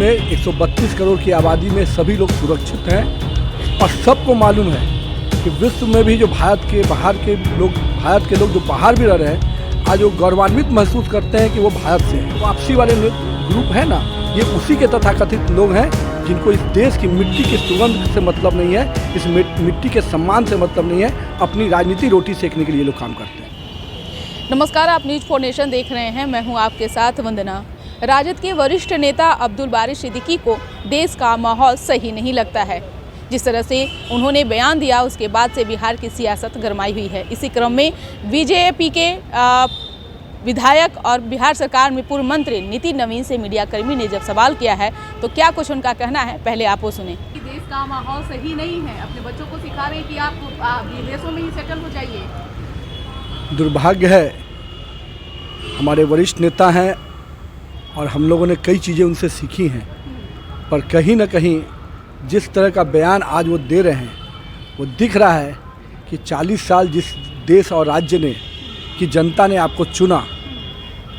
में 132 करोड़ की आबादी में सभी लोग सुरक्षित हैं और सबको मालूम है कि विश्व में भी जो भारत के लोग जो बाहर भी रह रहे हैं, आज वो गौरवान्वित महसूस करते हैं कि वो भारत से हैं। वापसी वाले ग्रुप है ना, ये उसी के तथाकथित लोग हैं जिनको इस देश की मिट्टी की सुगंध से मतलब नहीं है, इस मिट्टी के सम्मान से मतलब नहीं है। अपनी राजनीति रोटी सेकने के लिए लोग काम करते हैं। नमस्कार, आप न्यूज़ फॉर नेशन देख रहे हैं। मैं हूं आपके साथ वंदना। राजद के वरिष्ठ नेता अब्दुल बारी सिद्दीकी को देश का माहौल सही नहीं लगता है। जिस तरह से उन्होंने बयान दिया, उसके बाद से बिहार की सियासत गरमाई हुई है। इसी क्रम में बीजेपी के विधायक और बिहार सरकार में पूर्व मंत्री नितिन नवीन से मीडियाकर्मी ने जब सवाल किया है तो क्या कुछ उनका कहना है, पहले आप वो सुने। देश का माहौल सही नहीं है, अपने बच्चों को सिखा रहे हैं कि आप विदेशों में ही सेटल हो जाइए। दुर्भाग्य है, हमारे वरिष्ठ नेता हैं और हम लोगों ने कई चीज़ें उनसे सीखी हैं, पर कहीं ना कहीं जिस तरह का बयान आज वो दे रहे हैं, वो दिख रहा है कि 40 साल जिस देश और राज्य ने की जनता ने आपको चुना,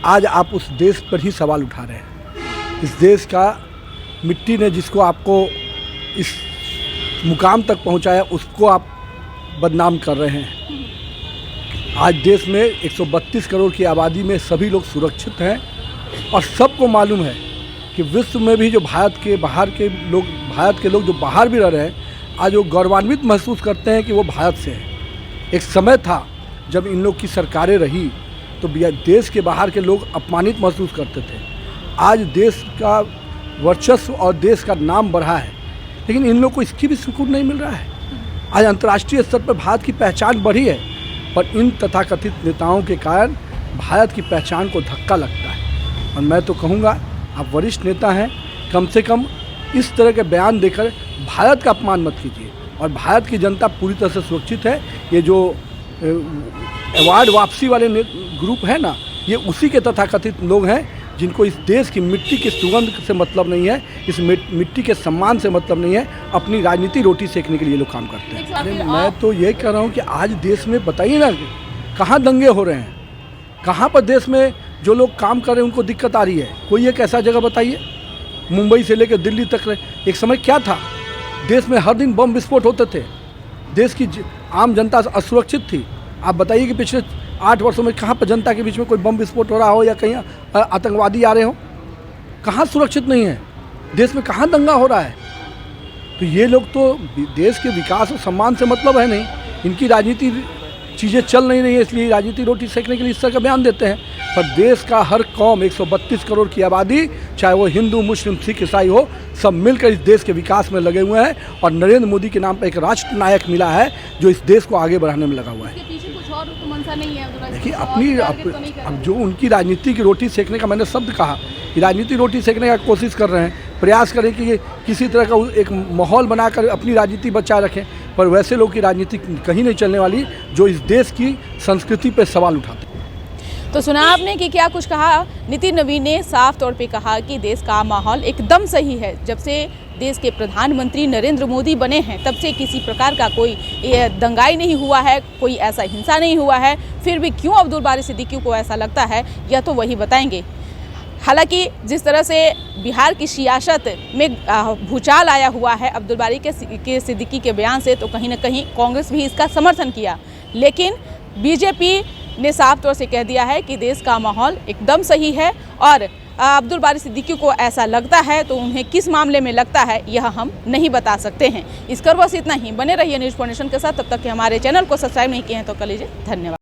आज आप उस देश पर ही सवाल उठा रहे हैं। इस देश का मिट्टी ने जिसको आपको इस मुकाम तक पहुंचाया, उसको आप बदनाम कर रहे हैं। आज देश में 132 करोड़ की आबादी में सभी लोग सुरक्षित हैं और सबको मालूम है कि विश्व में भी जो भारत के लोग जो बाहर भी रह रहे हैं, आज वो गौरवान्वित महसूस करते हैं कि वो भारत से हैं। एक समय था जब इन लोग की सरकारें रही तो देश के बाहर के लोग अपमानित महसूस करते थे। आज देश का वर्चस्व और देश का नाम बढ़ा है, लेकिन इन लोग को इसकी भी सुकून नहीं मिल रहा है। आज अंतर्राष्ट्रीय स्तर पर भारत की पहचान बढ़ी है, पर इन तथाकथित नेताओं के कारण भारत की पहचान को धक्का लगता है। और मैं तो कहूँगा, आप वरिष्ठ नेता हैं, कम से कम इस तरह के बयान देकर भारत का अपमान मत कीजिए। और भारत की जनता पूरी तरह से सुरक्षित है। ये जो अवार्ड वापसी वाले ग्रुप है ना, ये उसी के तथाकथित लोग हैं जिनको इस देश की मिट्टी की सुगंध से मतलब नहीं है, इस मिट्टी के सम्मान से मतलब नहीं है। अपनी राजनीति रोटी सेकने के लिए लोग काम करते हैं। मैं तो ये कह रहा हूँ कि आज देश में बताइए ना, कहाँ दंगे हो रहे हैं, कहाँ पर देश में जो लोग काम कर रहे हैं उनको दिक्कत आ रही है। कोई एक ऐसा जगह बताइए, मुंबई से लेकर दिल्ली तक एक समय क्या था, देश में हर दिन बम विस्फोट होते थे, देश की आम जनता असुरक्षित थी। आप बताइए कि पिछले 8 वर्षों में कहाँ पर जनता के बीच में कोई बम विस्फोट हो रहा हो या कहीं आतंकवादी आ रहे हो, कहाँ सुरक्षित नहीं है, देश में कहाँ दंगा हो रहा है। तो ये लोग तो देश के विकास और सम्मान से मतलब है नहीं, इनकी राजनीति चीज़ें चल नहीं रही है, इसलिए राजनीति रोटी सेकने के लिए इस तरह का बयान देते हैं। पर देश का हर कौम, 132 करोड़ की आबादी, चाहे वो हिंदू, मुस्लिम, सिख, ईसाई हो, सब मिलकर इस देश के विकास में लगे हुए हैं। और नरेंद्र मोदी के नाम पर एक राष्ट्र नायक मिला है जो इस देश को आगे बढ़ाने में लगा हुआ है। देखिए, अब जो उनकी राजनीति की रोटी सेकने का, मैंने शब्द कहा कि राजनीति रोटी सेकने का कोशिश कर रहे हैं, प्रयास करें कि किसी तरह का एक माहौल बनाकर अपनी राजनीति बचाए रखें, पर वैसे लोग की राजनीति कहीं नहीं चलने वाली जो इस देश की संस्कृति पर सवाल उठाते हैं। तो सुना आपने कि क्या कुछ कहा। नितिन नवीन ने साफ तौर पे कहा कि देश का माहौल एकदम सही है। जब से देश के प्रधानमंत्री नरेंद्र मोदी बने हैं, तब से किसी प्रकार का कोई दंगाई नहीं हुआ है, कोई ऐसा हिंसा नहीं हुआ है। फिर भी क्यों अब्दुल बारी सिद्दीकी को ऐसा लगता है, यह तो वही बताएंगे। हालांकि जिस तरह से बिहार की सियासत में भूचाल आया हुआ है अब्दुल बारी के सिद्दीकी के बयान से, तो कहीं ना कहीं कांग्रेस भी इसका समर्थन किया। लेकिन बीजेपी ने साफ तौर से कह दिया है कि देश का माहौल एकदम सही है। और अब्दुल बारी सिद्दीकी को ऐसा लगता है तो उन्हें किस मामले में लगता है, यह हम नहीं बता सकते हैं। इस कर बस इतना ही। बने रहिए न्यूज़ फॉर नेशन के साथ। तब तक कि हमारे चैनल को सब्सक्राइब नहीं किए हैं तो कर लीजिए। धन्यवाद।